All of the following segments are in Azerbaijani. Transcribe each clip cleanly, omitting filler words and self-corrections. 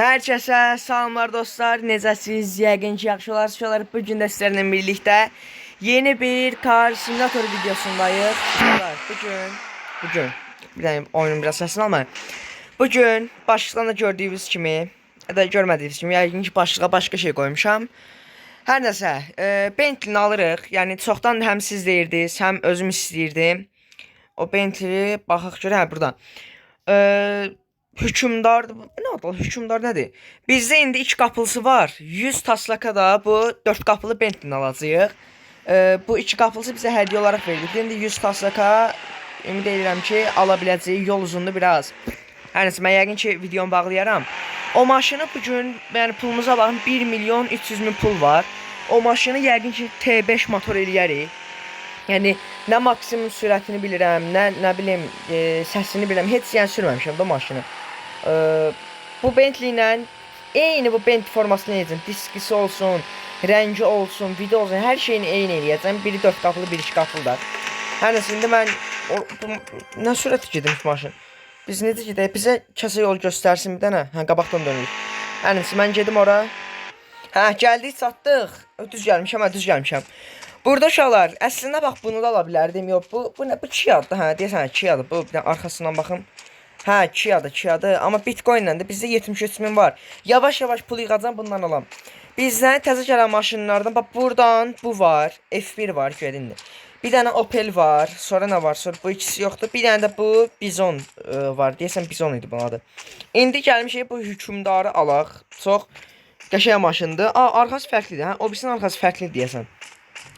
Hər kəsə salamlar dostlar, necəsiz? Yəqin ki, yaxşı olar. Bugün də sizlərlə birlikdə yeni bir Car Simulator videosundayıq. Bugün bir dənə oyunun biraz səsini almayın. Bugün başlıqdan da gördüyünüz kimi, ya da görmədiyiniz kimi, yəqin ki, başlığa başqa şey qoymuşam. Hər nəsə, Bentley-ni alırıq. Yəni çoxdan həm siz deyirdiniz, həm özüm istəyirdim. O Bentley, baxaq görə, hə, burada. Hükümdar, ne oldu? Hükümdar nədir? Bizdə indi 2 qapılısı var. 100 taslaka da bu 4 qapılı Bentley alacağıq. Bu 2 qapılısı bizə hədiyyə olaraq verildi. İndi 100 taslaka ümid edirəm ki, ala biləcəyik. Yol uzundur biraz. Hər nəsə, mən yəqin ki, videonu bağlayaram. O maşını bugün, yəni pulumuza baxın, 1 milyon 300 min pul var. O maşını yəqin ki, T5 motor eləyərik. Yəni, nə maksimum sürətini bilirəm, nə bilim, səsini bilirəm. Heç yəni sürməmişəm də maşını. Bu Bentley ilə eyni bu Bentley formasını eləyəcəm. Diskisi olsun, rəngi olsun, video olsun, hər şeyini eyni eləyəcəm. Biri 4 qapılı, biri 2 qapılıdır. Hər nəsə, indi mən nə sürətə gedirmiş maşın? Biz necə gedək? Bizə kəsə yol göstərsin bir dənə. Hə, qabaqdan dönürük. Hər nəsə, mən gedim ora. Hə, gəldik, çatdıq. Düz gəlmişəm. Burada uşaqlar, əslində bax, bunu da ala bilərdim. Yox, bu nə? Bu Kia'dır, hə, deyəsən, Kia'dır. Bu, bir dənə arxasından baxım. Hə, Kia'dır. Amma Bitcoin ilə də bizdə 73 min var. Yavaş-yavaş pul yığacam, bundan alam. Bizdən təzə gələn maşınlardan, bax, buradan bu var. F1 var, görün. Bir dənə Opel var. Sonra nə var? Sonra bu ikisi yoxdur. Bir dənə də bu Bizon var. Deyəsən, Bizon idi bunun adı. İndi gəlmişik bu hükümdarı alaq. Çox qəşəng maşındır. Arxası fərqlidir, hə? O birisinin arxası fərqlidir deyəsən.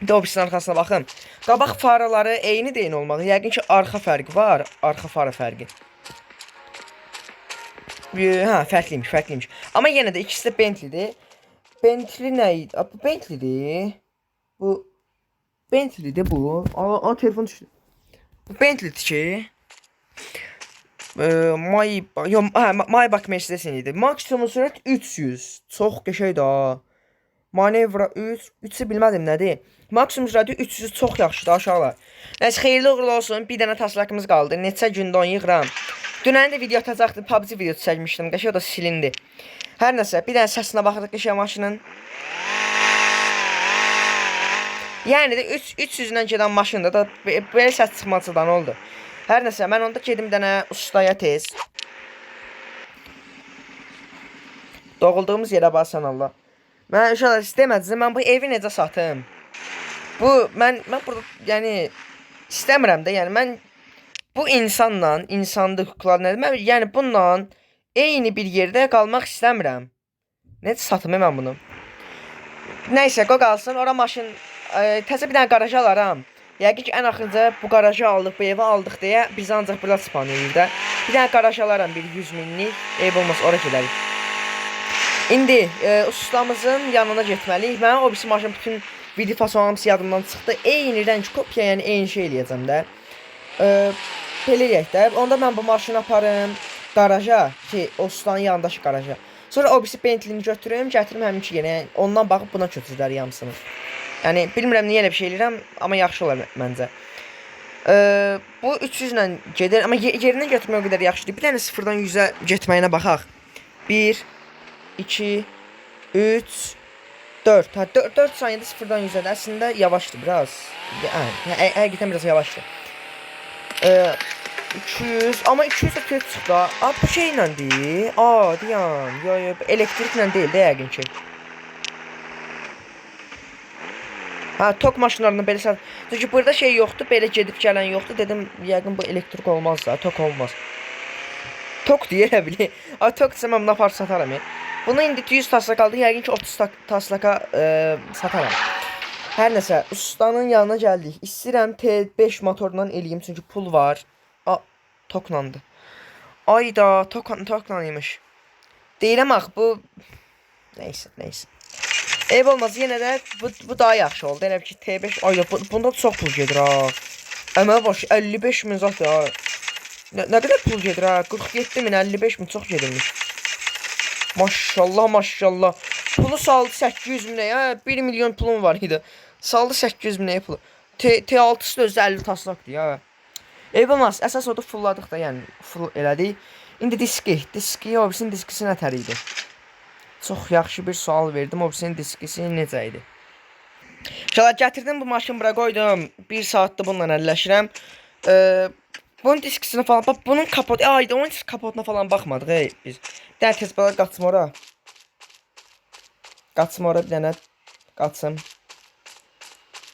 Bir də o birisinin arxasına baxın. Qabaq faraları eyni olmalı. Yəqin ki, arxa fərqi var. Arxa fara fərqi. Hə, fərqliymiş. Amma yenə də ikisi də Bentley'dir. Bentley nə idi? Bu Bentley'dir. Bu Bentley'dir bu. Telefon düşdü. Bu Bentley'dir ki. Maybach Mercedes'in idi. Maksimum sürət 300. Çox qəşəngdir ha. Manevra 3'ü bilmədim nədir. Maksimum sürəti 300 çox yaxşıdır aşağılar. Nəsə, xeyirli uğurlu olsun. Bir dənə taslakımız qaldı. Neçə gündə onu yığıram. Dünən də video atacaqdım. PUBG videosu çəkmişdim. Qəşəng o da silindi. Hər nəsə, bir dənə səsinə baxırıq qəşəng maşının. Yəni də 300 ilə gedən maşında da belə səs çıxmasıdan oldu. Hər nəsə, mən onda gedim dənə ustaya tez. Doğulduğumuz yerə basan Allah. Mən uşaqlar istəmədiniz, mən bu evi necə satım? Mən burada, yəni, istəmirəm də, yəni, mən bu insanla, insanlıq, hüquqlar nədir? Mən, yəni, bununla eyni bir yerdə qalmaq istəmirəm. Necə satım mən bunu? Nəysə, qoy qalsın, ora maşın, təzə bir dənə qaraja alaram. Yəqin ki, ən axırıncə bu qarajı aldıq, bu evi aldıq deyə biz ancaq burada çıpanıyıq da. Bir dənə qaraj alaram, bir 100 minlik, ev olmaz, ora gedərik. İndi ustamızın yanına getməliyik. Mən o birisi maşın bütün video fasolamsı yadımdan çıxdı. Eyni rəng kopya, yəni eyni şey eləyəcəm də. Belə eləyək də. Onda mən bu maşını aparım qaraja, ki, o ustanın yanındakı qaraja. Sonra o birisi Bentley'ni götürüm, gətirim həmin ki, yəni ondan baxıb buna kötürlər yamsını. Yəni bilmirəm niyə elə bir şey eləyirəm, amma yaxşı olar məncə. Bu 300 ilə gedir, amma yerindən götürmək o qədər yaxşıdır. Bir dənə 0-dan 100-ə getməyinə baxaq. 1 2 3 4. Hə, 4 saniyədə 0-dan 100-ə də əslində yavaşdır biraz. Həqiqətən biraz yavaşdır. 200, amma 200 də tez çıxdı. Bu şey iləndir. Deyəm. Yo, elektriklə deyil də yəqin ki. Hə, tok maşınlarında belə sat. Çünki burada şey yoxdur, belə gedib gələn yoxdur. Dedim, yəqin bu elektrik olmaz da, tok olmaz. Tok deyə bilir. Tok desəm mən bunu aparıb sataram. Bunu indi 100 taslaka qaldı, yəqin ki 30 taslaka sataram. Hər nəsə, ustanın yanına gəldik. İstəyirəm T5 motorla eləyim, çünki pul var. Toklandı. Ayda, tokla imiş. Deyirəm ax, bu... Neysə. Ev olmaz, yenə də bu daha yaxşı oldu. Elə ki T5, ayda, bunda çox pul gedir ha. Əmələ başı, 55 min zat ya. Nə qədər pul gedir ha? 47 min, 55 min çox gedirmiş. Maşallah. Pulu saldı 800 minə ya. 1 milyon pulum var idi. Saldı 800 minəyə pulu. T6'sı da özü 50 taslaqdır ya. Ev olmaz. Əsas odur fulladıq da, yəni full elədik. İndi diski o birisinin diskisi nətər idi? Çox yaxşı bir sual verdim. Obsidian diskisi necə idi? Şala gətirdim bu maşını bura qoydum. 1 saatdır bununla əlləşirəm. Bunun diskisini falan, bax bunun kapot, ayda onun kapotuna falan baxmadıq biz. Dəl tez bala qaçım ora. Qaçım ora bir dənə qaçım.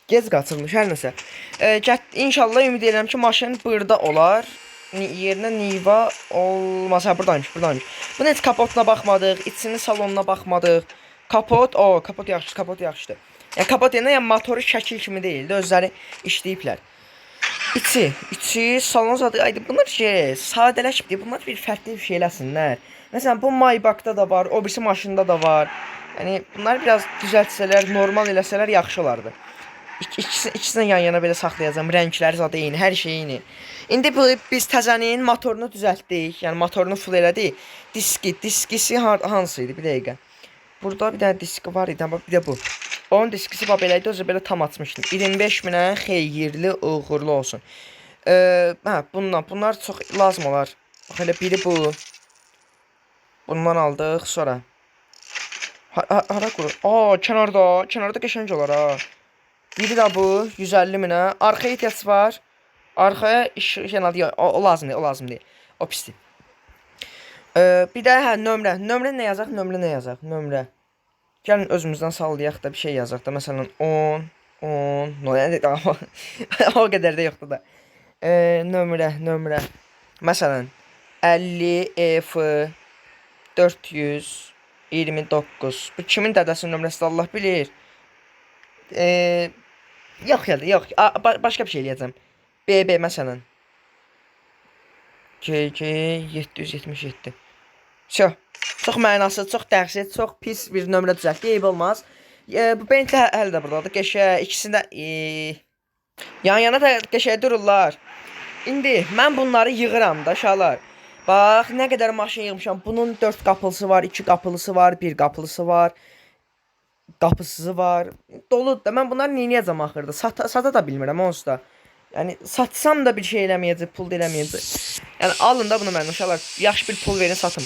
Gec qaçılmış hər nəsə. İnşallah ümid edirəm ki maşın burada olar. Yerinə Niva olmaz. Hə buradaymış. Bunun heç kapotuna baxmadıq, içinin salonuna baxmadıq. Kapot, kapot yaxşıdır. Yəni kapot yəni motoru şəkil kimi deyildi, özləri işləyiblər. İçi salon zadı aydı. Bunlar sadələşibdi. Bunlar bir fərqli bir şeyləsinlər. Məsələn bu Maybach'da da var, o birisi maşında da var. Yəni bunlar biraz düzəltsələr, normal eləsələr yaxşı olardı. İkisini yan-yana belə saxlayacağam. Rəngləri zadı eyni, hər şey eyni. İndi biz təzənin motorunu düzəltdik. Yəni motorunu full elədik. Diskisi hansı idi? Bir dəqiqə. Burada bir dənə diski var idi, amma bir də bu. Onun diskisi bax belə idi, özü belə tam açmışdım. 25.000-ə xeyirli, uğurlu olsun. Bunlar çox lazım olar. Bax elə biri bu. Bundan aldıq, sonra. Hara qurur? Kənarda qəşəng olar ha. Biri də bu, 150.000-ə. Arxaya ihtiyac var. Arxaya o lazım deyil. O pisdir. Bir də nömrə. Nömrə nə yazaq? Nömrə. Gəlin özümüzdən sallayaq da bir şey yazaq da. Məsələn 10. O qədər də yoxdur da. Nömrə. Məsələn 50 F 429. Bu kimin dədəsinin nömrəsi Allah bilir. Yox. Başqa bir şey eləyəcəm. BB məsələn. GG 777. Çox mənasız, çox dəhşət, çox pis bir nömrə düzəltdi. Eyb olmaz. Bu Bentley hələ də buradadır. Qəşəng ikisində yan-yana da qəşəng dururlar. İndi mən bunları yığıram da uşaqlar. Bax, nə qədər maşın yığmışam. Bunun 4 qapılısı var, 2 qapılısı var, 1 qapılısı var. Qapısızı var. Doludur da. Mən bunları neyniyəcəm axırda? Sata da bilmirəm onsuz da. Yəni satsam da bir şey eləməyəcək, pul da eləməyəcək. Yəni alın da bunu məndən uşaqlar. Yaxşı bir pul verin, satın.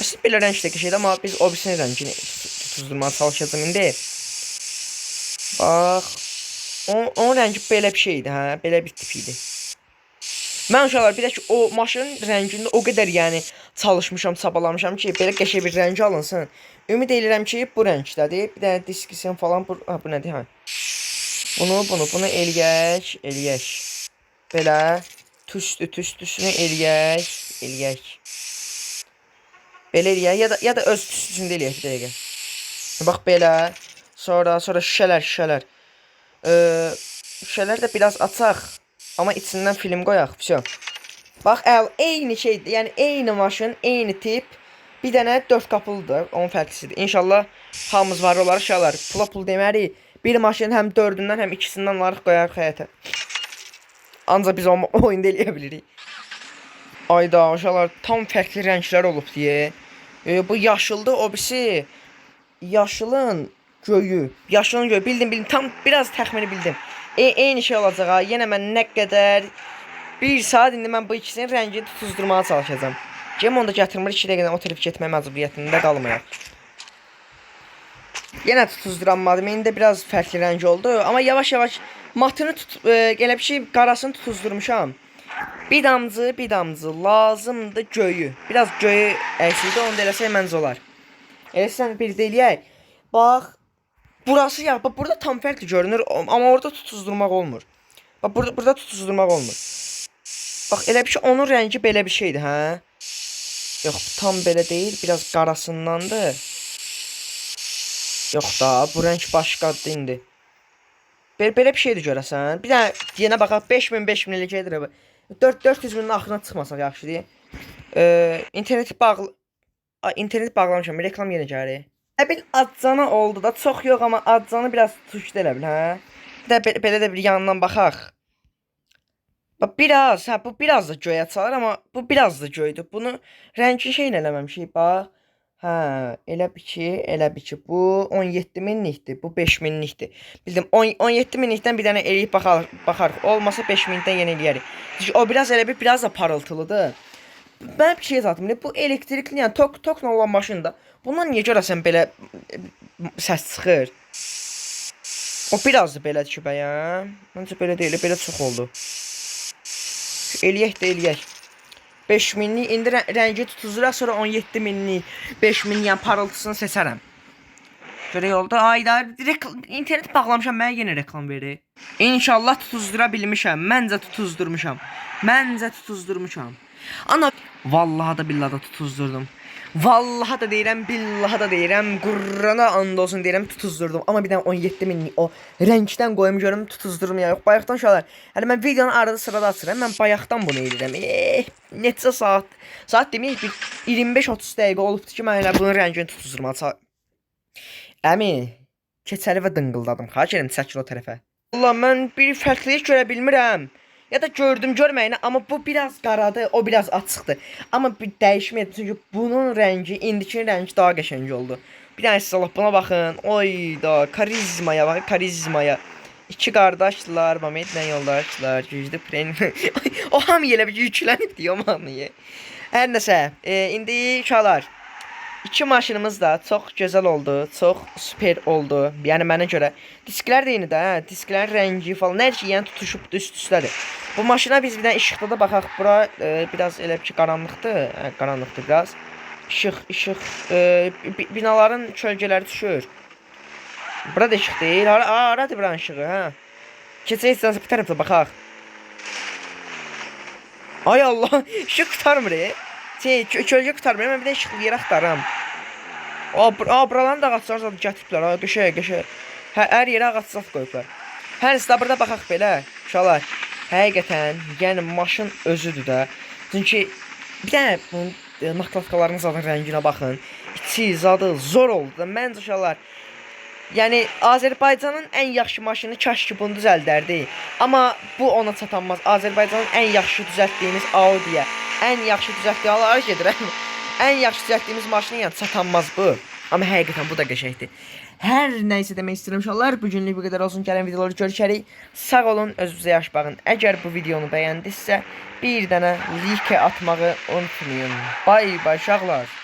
Siz belə rəngdəki şeydə, amma biz o birisinin rəngini tutuzdurmağa çalışacağım indi. Bax. Onun rəngi belə bir şeydi, hə? Belə bir tip idi. Mən uşaqlar bir də ki, o maşının rəngində o qədər yəni çalışmışam, çabalamışam ki, belə qəşəng bir rəng alınsın. Ümid edirəm ki, bu rəngdədir. Bir də diskisyon falan bu nədir, hə? Bunu eləyək. Belə tüstüsünü eləyək. Belə eləyək ya da öz tüstüsünü eləyək bir dəqiqə. Bax belə. Sonra şüşələr. Şüşələr də biraz açaq. Amma içindən film qoyaq. Bax eyni şeydir. Yəni eyni maşın, eyni tip. Bir dənə 4 qapılıdır. Onun fərqlisidir. İnşallah hamımız var olar uşaqlar. Pul deməli. Bir maşının həm 4-ündən həm 2-sindən alarıq qoyarıq həyətə. Ancaq biz oyunda eləyə bilirik. Ayda uşaqlar tam fərqli rənglər olub deyə. Bu yaşıldır, o birisi yaşılın göyü. Bildim. Tam biraz təxmini bildim. Eyni şey olacaq ha. Yenə mən nə qədər 1 saat indi mən bu ikisinin rəngini tutuzdurmağa çalışacağam. Cem onda gətirmir 2 dəqiqədən oturub getmək məcburiyyətində qalmayaq. Yenə tutuzduranmadım. İndi biraz fərqli rəng oldu. Amma yavaş-yavaş matını elə bir şey qarasını tutuzdurmuşam. Bir damcı lazımdır göyü. Biraz göyü əksildi, onu da eləsək məncə olar. Eləsən bir də eləyək. Bax, burası ya, bax burada tam fərqli görünür, amma orada tutuzdurmaq olmur. Bax burada tutuzdurmaq olmur. Bax elə bir şey, onun rəngi belə bir şeydir, hə? Yox, tam belə deyil, biraz qarasındandır. Yox da, bu rəng başqadır indi. Belə bir şeydir görəsən. Bir dənə yenə baxaq 5000 elə gedir. 400.000-in axırına çıxmasaq yaxşıdır. İnternet bağlamışam, reklam yenə gəlir. Bil Adcana oldu da, çox yox amma Adcanı biraz tuşdu elə bil, hə? Belə də bir yandan baxaq. Bax biraz, bu biraz da göyə çalır amma bu biraz da göydür. Bunu rəngi şeylə eləməmişik, bax. Hə, elə bir ki, bu 17.000-likdir, bu 5.000-likdir. Bildim, 17.000-likdən bir dənə eləyib baxarıq. Olmasa 5.000-dən yenə eləyərik. O biraz elə biraz da parıltılıdır. Ben bir şey zaten bu elektrikli yani tokla olan maşında bundan niyə görəsən belə səs çıxır? O biraz da belədir ki bəyəm. Məncə belə deyil, belə çox oldu. Eləyək də eləyək. 5000'lik indi rəngi tutuzura sonra 17.000'lik 5000 yəni parıltısını seçərəm. Görək oldu. Ayda internet bağlamışam, mənə yenə reklam verir. İnşallah tutuzdura bilmişəm. Məncə tutuzdurmuşam. Ana vallahi da billahi da tutuzdurdum. Vallahi da deyirəm, billahi da deyirəm, Qur'ana and olsun deyirəm, tutuzdurdum. Amma bir dənə 17.000'lik o rəngdən qoyum görüm tutuzdurum ya yox. Bayaqdan uşaqlar. Hələ mən videonun arada sırada açıram. Mən bayaqdan bunu edirəm. Neçə saat? Saat deməyək bir 25-30 dəqiqə olubdu ki, mən elə bunun rəngini tutuzdurmağa. Əmi, keçəli və dıngıldadım. Xahiş edirəm çəkil o tərəfə. Allah mən bir fərqlilik görə bilmirəm. Ya da gördüm görməyinə, amma bu biraz qaradır, o biraz açıqdır. Amma bir dəyişməyəcək çünki bunun rəngi, indikinin rəngi daha qəşəng oldu. Bir dənə siz Allah buna baxın. Oy da karizmaya baxın, karizmaya. İki qardaşlar, Mehmetlə yoldaşlar, güclü pren. O hamı elə bir yüklənib deyə mahnıya. Hər nəsə, indi uşaqlar. İki maşınımız da çox gözəl oldu, çox super oldu. Yəni mənə görə disklər də eyni də, hə, disklərin rəngi falan hər şey yəni tutuşub üst-üstədir. Bu maşına biz bir dənə işıqda da baxaq. Bura biraz elə bir ki qaranlıqdır, hə, qaranlıqdır biraz. İşıq, binaların kölgələri düşür. Bura da işıq deyil. Haradır buranın işığı, hə? Keçək istəsə bir tərəfdə baxaq. Ay Allah, işıq qurtarmır. Kölgə qurtarmır, mən bir də işıqlı yer axtarım. Buralarını da ağaçlar zaten gətiriblər, qəşəng. Hər yerə ağac zat qoyublar. Hər nəsə burada baxaq belə, uşaqlar. Həqiqətən, yəni maşın özüdür də. Çünki bir dənə bunun nakladkalarının zaten rənginə baxın. İçi, zadı zor oldu da. Məncə uşaqlar, yəni Azərbaycanın ən yaxşı maşını kaş ki bunu düzəldərdi. Amma bu ona çatanmaz. Azərbaycanın ən yaxşı düzəltdiyimiz Audi'yə, ən yaxşı düzəltdiyimiz gedirəm. Ən yaxşı düzəltdiyimiz maşını yəni çatanmaz bu. Amma həqiqətən bu da qəşəngdir. Hər nəysə demək istəyirəm uşaqlar. Bu günlük bu qədər olsun. Gələn videoları görüşərik. Sağ olun, özünüzə yaş baxın. Əgər bu videonu bəyəndinizsə, bir dənə like atmağı unutmayın. Bay bay uşaqlar.